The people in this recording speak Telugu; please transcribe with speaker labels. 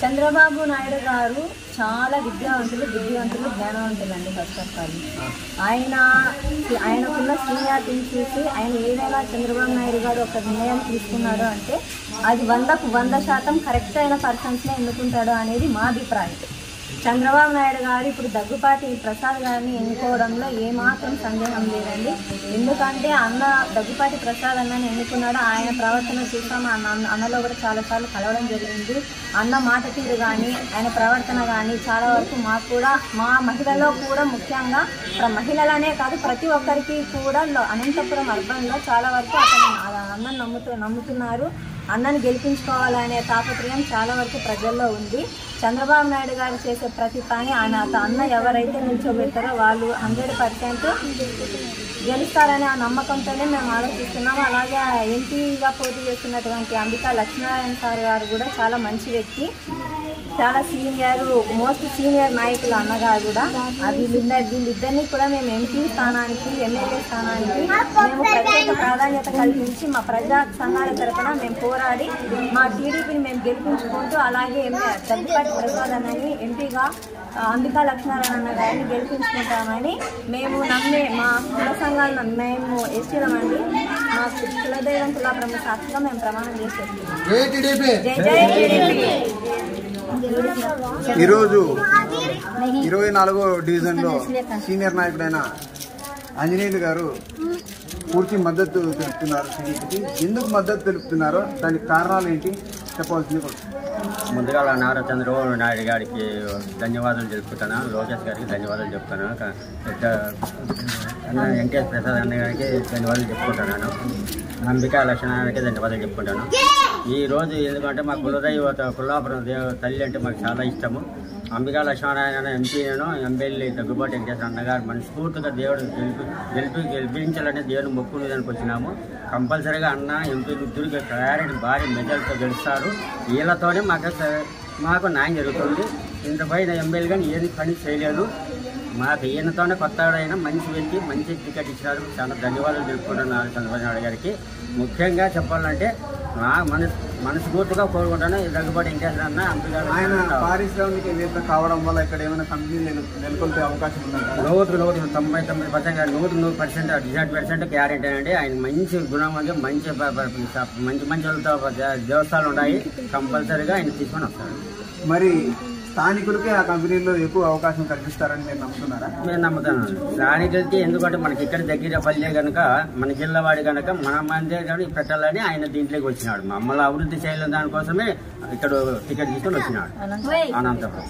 Speaker 1: చంద్రబాబు నాయుడు గారు చాలా విద్యావంతులు, జ్ఞానవంతులండి. ఫస్ట్ ఆఫ్ ఆల్ ఆయనకున్న సీనియారిటీని చూసి ఆయన ఏదైనా చంద్రబాబు నాయుడు గారు ఒక నిర్ణయం తీసుకున్నాడు అంటే అది 100కు 100% కరెక్ట్ అయిన పర్సన్స్నే ఎన్నుకుంటాడు అనేది మా అభిప్రాయం. చంద్రబాబు నాయుడు గారు ఇప్పుడు దగ్గుపాటి ప్రసాద్ గారిని ఎన్నుకోవడంలో ఏమాత్రం సందేహం లేదండి. ఎందుకంటే దగ్గుపాటి ప్రసాద్ అన్నని ఎన్నుకున్నాడు. ఆయన ప్రవర్తన చూసాము, అన్నలో కూడా చాలాసార్లు కలవడం జరిగింది. అన్న మాట తీరు కానీ ఆయన ప్రవర్తన కానీ చాలా వరకు మాకు కూడా, మా మహిళల్లో కూడా ముఖ్యంగా మహిళలనే కాదు ప్రతి ఒక్కరికి కూడా అనంతపురం అర్బన్లో చాలా వరకు అతను అన్నని నమ్ముతున్నారు. అన్నని గెలిపించుకోవాలనే తాపత్రయం చాలా వరకు ప్రజల్లో ఉంది. చంద్రబాబు నాయుడు గారు చేసే ప్రతి పని అన్న ఎవరైతే నిల్చోబెట్టారో వాళ్ళు 100% గెలుస్తారనే ఆ నమ్మకంతోనే మేము ఆలోచిస్తున్నాము. అలాగే ఎంపీగా పోటీ చేస్తున్నటువంటి అంబికా లక్ష్మీనారాయణ సార్ గారు కూడా చాలా మంచి వ్యక్తి, చాలా మోస్ట్ సీనియర్ నాయకులు అన్నగారు కూడా. వీళ్ళిద్దరినీ కూడా మేము ఎంపీ స్థానానికి, ఎమ్మెల్యే స్థానానికి మేము ప్రత్యేక ప్రాధాన్యత కల్పించి మా ప్రజా సంఘాల తరఫున మేము పోరాడి మా టీడీపీని మేము గెలిపించుకుంటూ, అలాగే దగ్గుపాటి ప్రసాద్ అన్నని ఎంపీగా అంబికా లక్ష్మీనారాయణ గారిని గెలిపించుకుంటామని మేము మా కుల సంఘాలను మేము ఎస్టీలమండి. మా కులదైవం కులాబ్రహ్మ సాక్షిగా మేము ప్రమాణం చేసేస్తున్నాం.
Speaker 2: ఈరోజు 24వ డివిజన్లో సీనియర్ నాయకుడైన ఆంజనేయులు గారు పూర్తి మద్దతు తెలుపుతున్నారు టీడీపీకి. ఎందుకు మద్దతు తెలుపుతున్నారో దానికి కారణాలు ఏంటి చెప్పవలసింది.
Speaker 3: ముందుగా నారా చంద్రబాబు నాయుడు గారికి ధన్యవాదాలు తెలుపుతాను, లోకేష్ గారికి ధన్యవాదాలు చెప్తాను, వెంకటేష్ ప్రసాద్ అన్న గారికి ధన్యవాదాలు చెప్పుకుంటున్నాను, అంబికా లక్ష్మణానికి ధన్యవాదాలు చెప్పుకుంటాను. ఈరోజు ఎందుకంటే మా కులాపురం తల్లి అంటే మాకు చాలా ఇష్టము. అంబికా లక్ష్మీనారాయణ ఎంపీలను ఎమ్మెల్యే దగ్గుబాటి వెంకటేశ్వర అన్నగారు మనస్ఫూర్తిగా దేవుడు గెలిపించాలని దేవుని మొక్కుదానికి వచ్చినాము. కంపల్సరీగా అన్న ఎంపీలు ఇద్దరికి క్లారిటీ భారీ మెజార్టీతో గెలుస్తారు. వీళ్ళతోనే మాకు న్యాయం జరుగుతుంది. ఇంతపైన ఎమ్మెల్యే కానీ ఏది పని చేయలేదు. మాకు ఈయనతోనే కొత్తడైనా మంచి వ్యక్తి, మంచి టికెట్ ఇచ్చినారు. చాలా ధన్యవాదాలు తెలుపుకుంటున్నారు చంద్రబాబు నాయుడు గారికి. ముఖ్యంగా చెప్పాలంటే మనస్ఫూర్తిగా కోరుకుంటాను దగ్గుబాటి వెంకటేశ్వర అన్న
Speaker 2: ఆయన పారిశ్రామికవేత్త కావడం వల్ల ఇక్కడ ఏమైనా కంపెనీలు నెలకొల్పే అవకాశం ఉందంట.
Speaker 3: 99% 100% గ్యారెంటీ అండి. ఆయన మంచి గుణం, మంచి వాళ్ళతో దేవస్థానాలు ఉన్నాయి. కంపల్సరీగా ఆయన తీసుకొని వస్తారు.
Speaker 2: మరి స్థానికులకి ఆ కంపెనీల్లో ఎక్కువ అవకాశం కల్పిస్తారని మీరు నమ్ముతున్నారా?
Speaker 3: నేను నమ్ముతాను. స్థానికులకి ఎందుకంటే మనకి ఇక్కడ దగ్గర పల్లె కనుక, మన జిల్లా వాడి కనుక మన మందే కానీ పెట్టాలని ఆయన దీంట్లోకి వచ్చినాడు. మమ్మల్ని అభివృద్ధి చేయలేని దానికోసమే ఇక్కడ టికెట్ తీసుకొని వచ్చినాడు అనంతపురం.